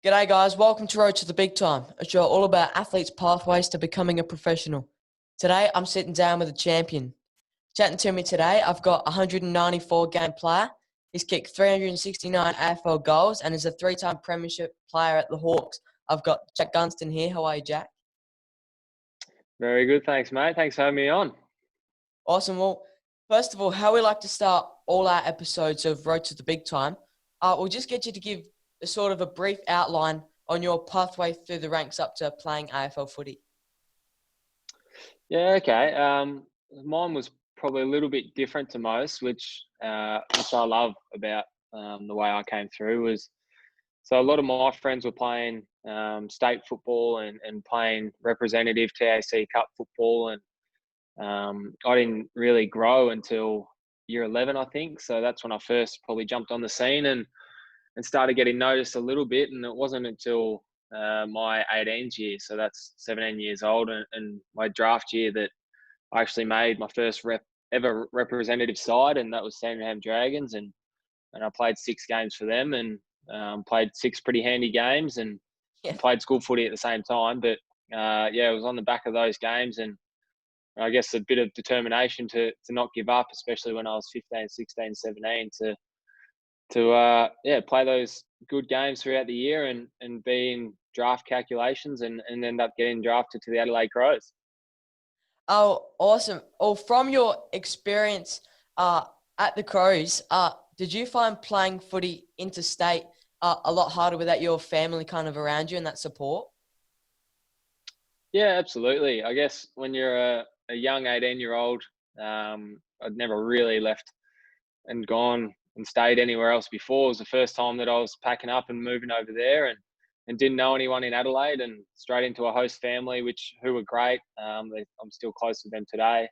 G'day guys, welcome to Road to the Big Time, a show all about athletes' pathways to becoming a professional. Today I'm sitting down with a champion. Chatting to me today, I've got a 194 game player. He's kicked 369 AFL goals and is a three-time premiership player at the Hawks. I've got Jack Gunston here. How are you, Jack? Very good, thanks, mate. Thanks for having me on. Awesome. Well, first of all, how we like to start all our episodes of Road to the Big Time, we'll just get you to give a sort of a brief outline on your pathway through the ranks up to playing AFL footy. Yeah, okay. Mine was probably a little bit different to most, which I love about the way I came through was so a lot of my friends were playing state football and playing representative TAC Cup football, and I didn't really grow until year 11, I think. So that's when I first probably jumped on the scene and started getting noticed a little bit. And it wasn't until my 18th year, so that's 17 years old, and my draft year that I actually made my first ever representative side, and that was Sandringham Dragons, and I played 6 games for them, and played 6 pretty handy games, and Yeah. played school footy at the same time. But yeah, it was on the back of those games, and I guess a bit of determination to not give up, especially when I was 15, 16, 17, to yeah, play those good games throughout the year and be in draft calculations and end up getting drafted to the Adelaide Crows. Oh, awesome. Oh, from your experience at the Crows, did you find playing footy interstate a lot harder without your family kind of around you and that support? Yeah, absolutely. I guess when you're a young 18-year-old, I'd never really left and gone and stayed anywhere else before. It was the first time that I was packing up and moving over there, and didn't know anyone in Adelaide, and straight into a host family, who were great. I'm still close with them today.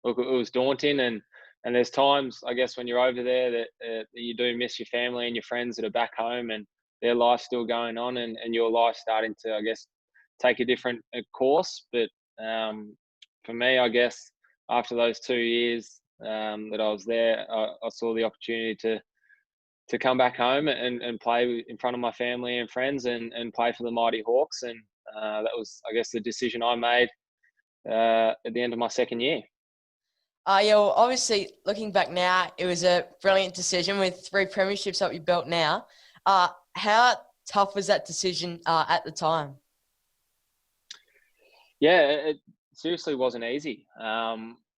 Look, it was daunting, and there's times, I guess, when you're over there that you do miss your family and your friends that are back home, and their life's still going on, and your life starting to, I guess, take a different course. But for me, I guess after those 2 years that I was there, I saw the opportunity to come back home and play in front of my family and friends, and play for the Mighty Hawks. And that was, I guess, the decision I made at the end of my second year. Yeah, well, obviously, looking back now, it was a brilliant decision with 3 premierships up your belt now. How tough was that decision at the time? Yeah, it seriously wasn't easy.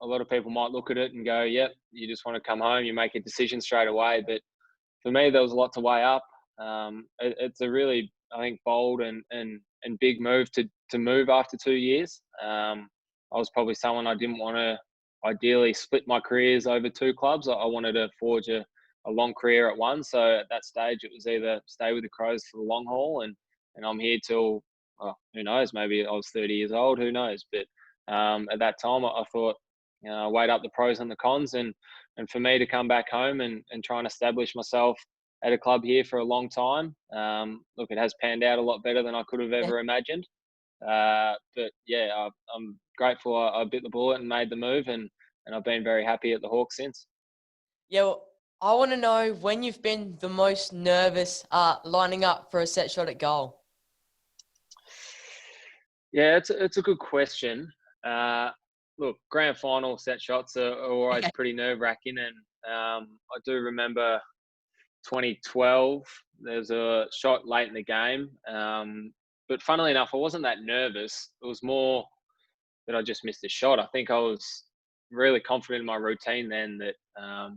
A lot of people might look at it and go, "Yep, you just want to come home, you make a decision straight away." But for me, there was a lot to weigh up. It's a really, I think, bold and big move to move after 2 years. I was probably someone, I didn't want to ideally split my careers over 2 clubs. I wanted to forge a long career at one. So at that stage, it was either stay with the Crows for the long haul, and I'm here till, well, who knows, maybe I was 30 years old, who knows. But at that time, I thought, weighed up the pros and the cons, and for me to come back home and try and establish myself at a club here for a long time. Look, it has panned out a lot better than I could have Yeah. ever imagined. But yeah, I'm grateful I bit the bullet and made the move, and I've been very happy at the Hawks since. Yeah, well, I want to know when you've been the most nervous lining up for a set shot at goal. Yeah, it's a good question. Uh, Look, grand final set shots are always pretty nerve wracking, and I do remember 2012. There's a shot late in the game, but funnily enough, I wasn't that nervous. It was more that I just missed a shot. I think I was really confident in my routine then that I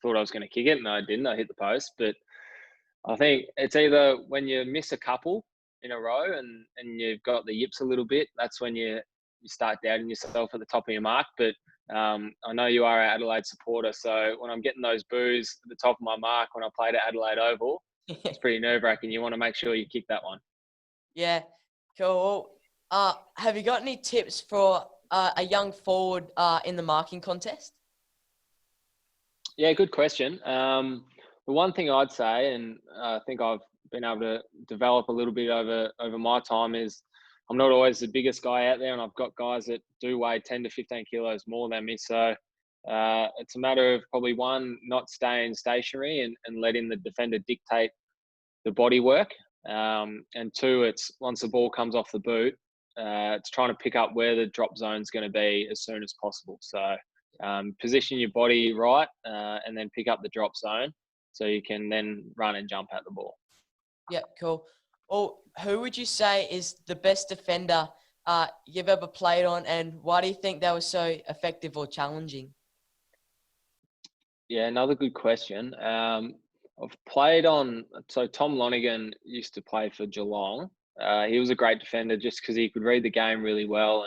thought I was going to kick it, and I didn't. I hit the post, but I think it's either when you miss a couple in a row and you've got the yips a little bit, that's when you start doubting yourself at the top of your mark. But I know you are an Adelaide supporter, so when I'm getting those boos at the top of my mark when I played at Adelaide Oval, it's pretty nerve wracking. You want to make sure you kick that one. Yeah, cool. Have you got any tips for a young forward in the marking contest? Yeah, good question. The one thing I'd say, and I think I've been able to develop a little bit over my time, is I'm not always the biggest guy out there, and I've got guys that do weigh 10 to 15 kilos more than me. So it's a matter of probably, one, not staying stationary and letting the defender dictate the body work. And two, it's once the ball comes off the boot, it's trying to pick up where the drop zone is going to be as soon as possible. So position your body right and then pick up the drop zone so you can then run and jump at the ball. Yeah, cool. Well, who would you say is the best defender you've ever played on, and why do you think they were so effective or challenging? Yeah, another good question. I've played on, so Tom Lonergan used to play for Geelong. He was a great defender just because he could read the game really well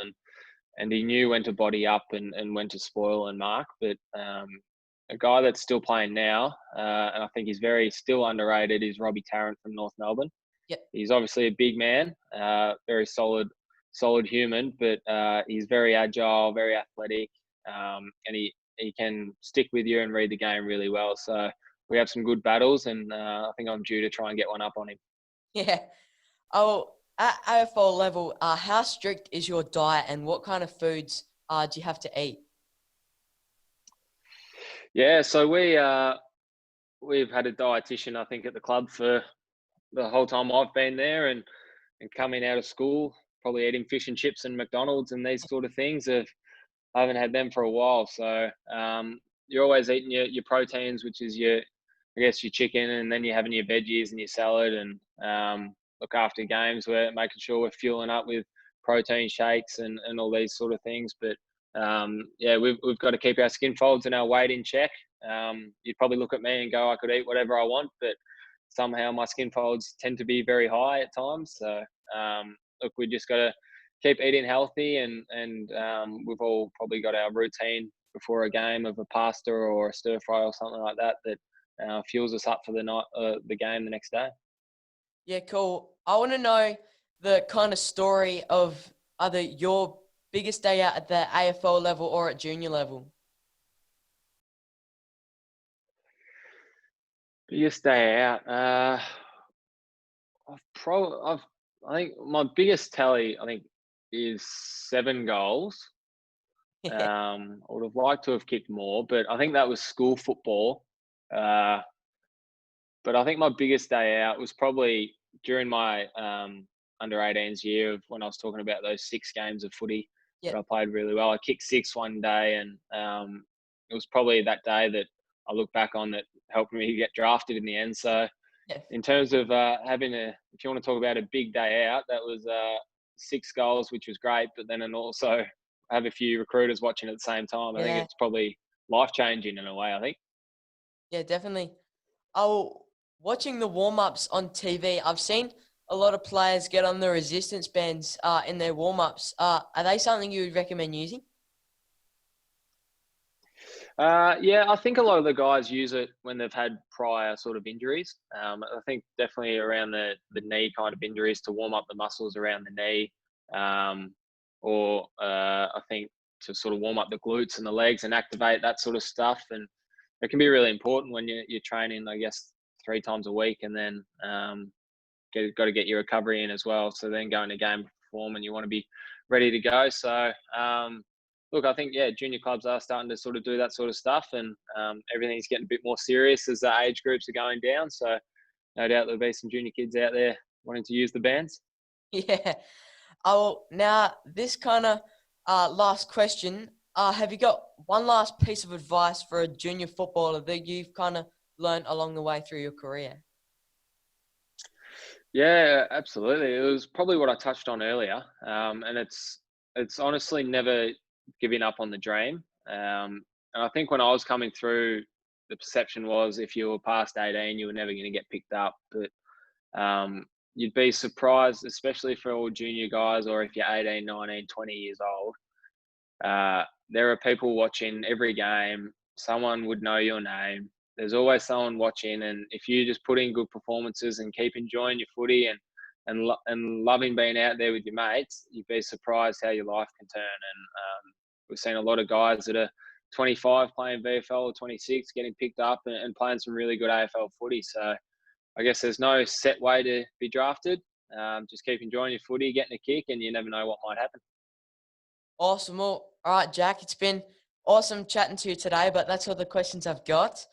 and he knew when to body up and when to spoil and mark. But a guy that's still playing now, and I think he's very still underrated, is Robbie Tarrant from North Melbourne. Yep. He's obviously a big man, very solid human, but he's very agile, very athletic, and he can stick with you and read the game really well. So we have some good battles, and I think I'm due to try and get one up on him. Yeah. Oh, at AFL level, how strict is your diet, and what kind of foods do you have to eat? Yeah, so we've had a dietitian, I think, at the club for the whole time I've been there, and coming out of school, probably eating fish and chips and McDonald's and these sort of things. I haven't had them for a while. So you're always eating your proteins, which is your chicken, and then you're having your veggies and your salad, and look after games. We're making sure we're fueling up with protein shakes and all these sort of things. But yeah, we've got to keep our skin folds and our weight in check. You'd probably look at me and go, I could eat whatever I want, but somehow my skin folds tend to be very high at times. So look, we just got to keep eating healthy, and we've all probably got our routine before a game of a pasta or a stir fry or something like that fuels us up for the game the next day. Yeah, cool. I want to know the kind of story of either your biggest day out at the AFL level or at junior level. Biggest day out. I think my biggest tally, I think, is 7 goals. I would have liked to have kicked more, but I think that was school football. But I think my biggest day out was probably during my under 18s year of when I was talking about those 6 games of footy that I played really well. I kicked 6 one day, and it was probably that day that I look back on that helped me get drafted in the end. So in terms of if you want to talk about a big day out, that was 6 goals, which was great, but then and also have a few recruiters watching at the same time. I think it's probably life-changing in a way, I think. Yeah, definitely. Watching the warm-ups on TV, I've seen a lot of players get on the resistance bands in their warm-ups. Are they something you would recommend using? Yeah, I think a lot of the guys use it when they've had prior sort of injuries. I think definitely around the knee kind of injuries to warm up the muscles around the knee, or I think to sort of warm up the glutes and the legs and activate that sort of stuff. And it can be really important when you're training, I guess, 3 times a week, and then got to get your recovery in as well. So then going to game perform, and you want to be ready to go. So look, I think, junior clubs are starting to sort of do that sort of stuff, and everything's getting a bit more serious as the age groups are going down. So no doubt there'll be some junior kids out there wanting to use the bands. Yeah. Now this kind of last question. Have you got one last piece of advice for a junior footballer that you've kind of learned along the way through your career? Yeah, absolutely. It was probably what I touched on earlier, and it's honestly never giving up on the dream. And I think when I was coming through, the perception was if you were past 18, you were never going to get picked up. But you'd be surprised, especially for all junior guys, or if you're 18, 19, 20 years old. There are people watching every game. Someone would know your name. There's always someone watching, and if you just put in good performances and keep enjoying your footy and loving being out there with your mates, you'd be surprised how your life can turn. And we've seen a lot of guys that are 25 playing VFL, or 26 getting picked up and playing some really good AFL footy. So I guess there's no set way to be drafted. Just keep enjoying your footy, getting a kick, and you never know what might happen. Awesome. Well, all right, Jack, it's been awesome chatting to you today, but that's all the questions I've got.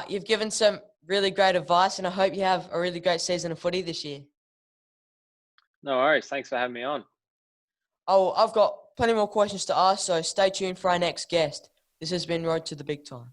You've given some Really great advice, and I hope you have a really great season of footy this year. No worries. Thanks for having me on. Oh, I've got plenty more questions to ask, so stay tuned for our next guest. This has been Road to the Big Time.